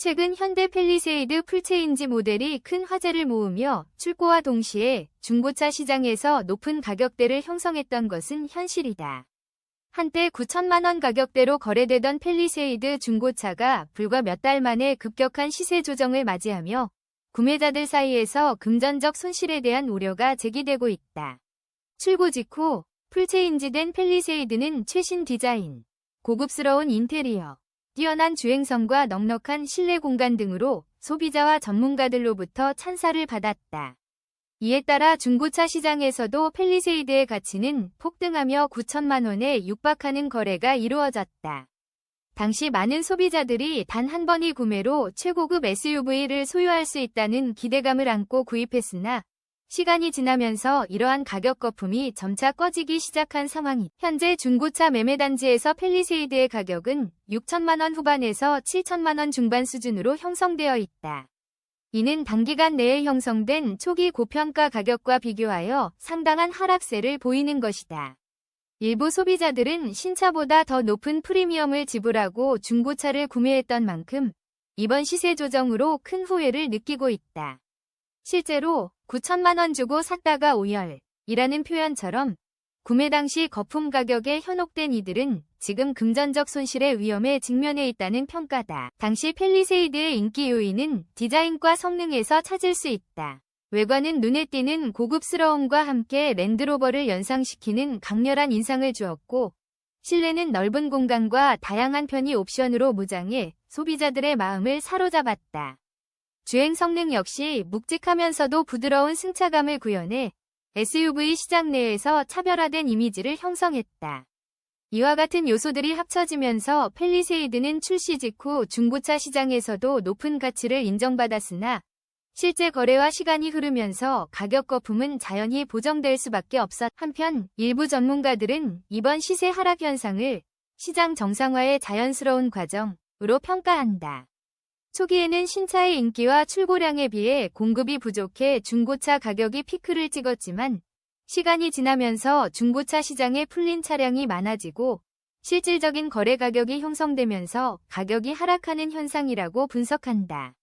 최근 현대 팰리세이드 풀체인지 모델이 큰 화제를 모으며 출고와 동시에 중고차 시장에서 높은 가격대를 형성했던 것은 현실이다. 한때 9천만 원 가격대로 거래되던 팰리세이드 중고차가 불과 몇 달 만에 급격한 시세 조정을 맞이하며 구매자들 사이에서 금전적 손실에 대한 우려가 제기되고 있다. 출고 직후 풀체인지된 팰리세이드는 최신 디자인, 고급스러운 인테리어, 뛰어난 주행성과 넉넉한 실내 공간 등으로 소비자와 전문가들로부터 찬사를 받았다. 이에 따라 중고차 시장에서도 팰리세이드의 가치는 폭등하며 9천만 원에 육박하는 거래가 이루어졌다. 당시 많은 소비자들이 단 한 번의 구매로 최고급 SUV를 소유할 수 있다는 기대감을 안고 구입했으나 시간이 지나면서 이러한 가격 거품이 점차 꺼지기 시작한 상황이 현재 중고차 매매단지에서 팰리세이드의 가격은 6천만 원 후반에서 7천만 원 중반 수준으로 형성되어 있다. 이는 단기간 내에 형성된 초기 고평가 가격과 비교하여 상당한 하락세를 보이는 것이다. 일부 소비자들은 신차보다 더 높은 프리미엄을 지불하고 중고차를 구매했던 만큼 이번 시세 조정으로 큰 후회를 느끼고 있다. 실제로 9천만 원 주고 샀다가 오열이라는 표현처럼 구매 당시 거품 가격에 현혹된 이들은 지금 금전적 손실의 위험에 직면해 있다는 평가다. 당시 팰리세이드의 인기 요인은 디자인과 성능에서 찾을 수 있다. 외관은 눈에 띄는 고급스러움과 함께 랜드로버를 연상시키는 강렬한 인상을 주었고, 실내는 넓은 공간과 다양한 편의 옵션으로 무장해 소비자들의 마음을 사로잡았다. 주행 성능 역시 묵직하면서도 부드러운 승차감을 구현해 SUV 시장 내에서 차별화된 이미지를 형성했다. 이와 같은 요소들이 합쳐지면서 팰리세이드는 출시 직후 중고차 시장에서도 높은 가치를 인정받았으나 실제 거래와 시간이 흐르면서 가격 거품은 자연히 보정될 수밖에 없었다. 한편 일부 전문가들은 이번 시세 하락 현상을 시장 정상화의 자연스러운 과정으로 평가한다. 초기에는 신차의 인기와 출고량에 비해 공급이 부족해 중고차 가격이 피크를 찍었지만 시간이 지나면서 중고차 시장에 풀린 차량이 많아지고 실질적인 거래 가격이 형성되면서 가격이 하락하는 현상이라고 분석한다.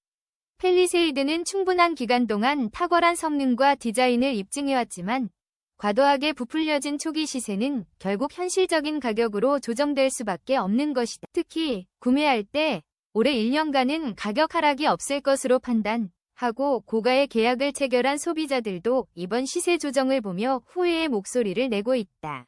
팰리세이드는 충분한 기간 동안 탁월한 성능과 디자인을 입증해왔지만 과도하게 부풀려진 초기 시세는 결국 현실적인 가격으로 조정될 수밖에 없는 것이다. 특히 구매할 때 올해 1년간은 가격 하락이 없을 것으로 판단하고 고가의 계약을 체결한 소비자들도 이번 시세 조정을 보며 후회의 목소리를 내고 있다.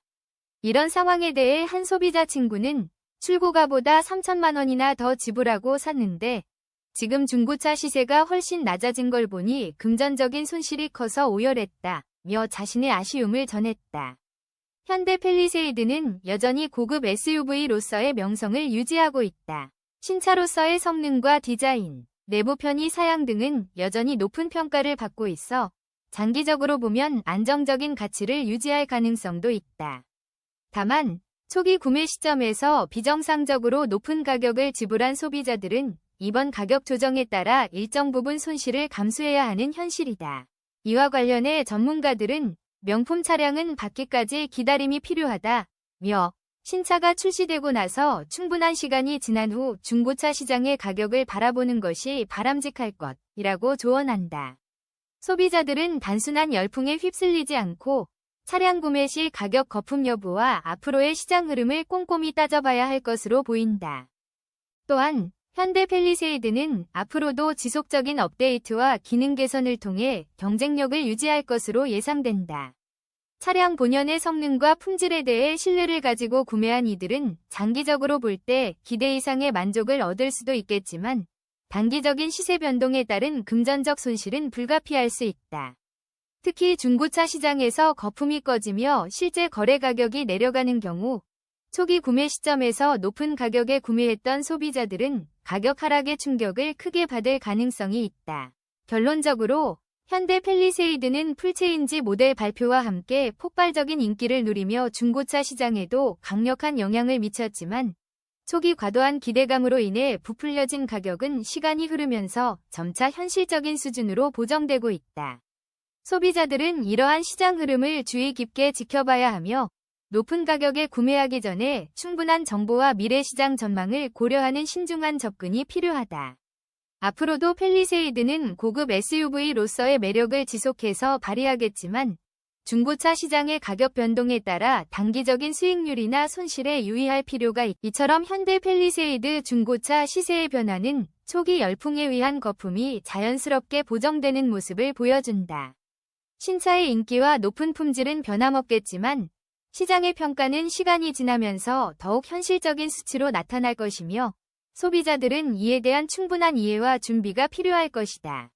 이런 상황에 대해 한 소비자 친구는 출고가보다 3천만 원이나 더 지불하고 샀는데 지금 중고차 시세가 훨씬 낮아진 걸 보니 금전적인 손실이 커서 오열했다며 자신의 아쉬움을 전했다. 현대 팰리세이드는 여전히 고급 SUV로서의 명성을 유지하고 있다. 신차로서의 성능과 디자인, 내부 편의 사양 등은 여전히 높은 평가를 받고 있어 장기적으로 보면 안정적인 가치를 유지할 가능성도 있다. 다만 초기 구매 시점에서 비정상적으로 높은 가격을 지불한 소비자들은 이번 가격 조정에 따라 일정 부분 손실을 감수해야 하는 현실이다. 이와 관련해 전문가들은 명품 차량은 받기까지 기다림이 필요하다며 신차가 출시되고 나서 충분한 시간이 지난 후 중고차 시장의 가격을 바라보는 것이 바람직할 것이라고 조언한다. 소비자들은 단순한 열풍에 휩쓸리지 않고 차량 구매 시 가격 거품 여부와 앞으로의 시장 흐름을 꼼꼼히 따져봐야 할 것으로 보인다. 또한 현대 팰리세이드는 앞으로도 지속적인 업데이트와 기능 개선을 통해 경쟁력을 유지할 것으로 예상된다. 차량 본연의 성능과 품질에 대해 신뢰를 가지고 구매한 이들은 장기적으로 볼 때 기대 이상의 만족을 얻을 수도 있겠지만 단기적인 시세 변동에 따른 금전적 손실은 불가피할 수 있다. 특히 중고차 시장에서 거품이 꺼지며 실제 거래 가격이 내려가는 경우 초기 구매 시점에서 높은 가격에 구매했던 소비자들은 가격 하락의 충격을 크게 받을 가능성이 있다. 결론적으로 현대 팰리세이드는 풀체인지 모델 발표와 함께 폭발적인 인기를 누리며 중고차 시장에도 강력한 영향을 미쳤지만 초기 과도한 기대감으로 인해 부풀려진 가격은 시간이 흐르면서 점차 현실적인 수준으로 보정되고 있다. 소비자들은 이러한 시장 흐름을 주의 깊게 지켜봐야 하며 높은 가격에 구매하기 전에 충분한 정보와 미래 시장 전망을 고려하는 신중한 접근이 필요하다. 앞으로도 팰리세이드는 고급 SUV로서의 매력을 지속해서 발휘하겠지만 중고차 시장의 가격 변동에 따라 단기적인 수익률이나 손실에 유의할 필요가 이처럼 현대 팰리세이드 중고차 시세의 변화는 초기 열풍에 의한 거품이 자연스럽게 보정되는 모습을 보여준다. 신차의 인기와 높은 품질은 변함없겠지만 시장의 평가는 시간이 지나면서 더욱 현실적인 수치로 나타날 것이며 소비자들은 이에 대한 충분한 이해와 준비가 필요할 것이다.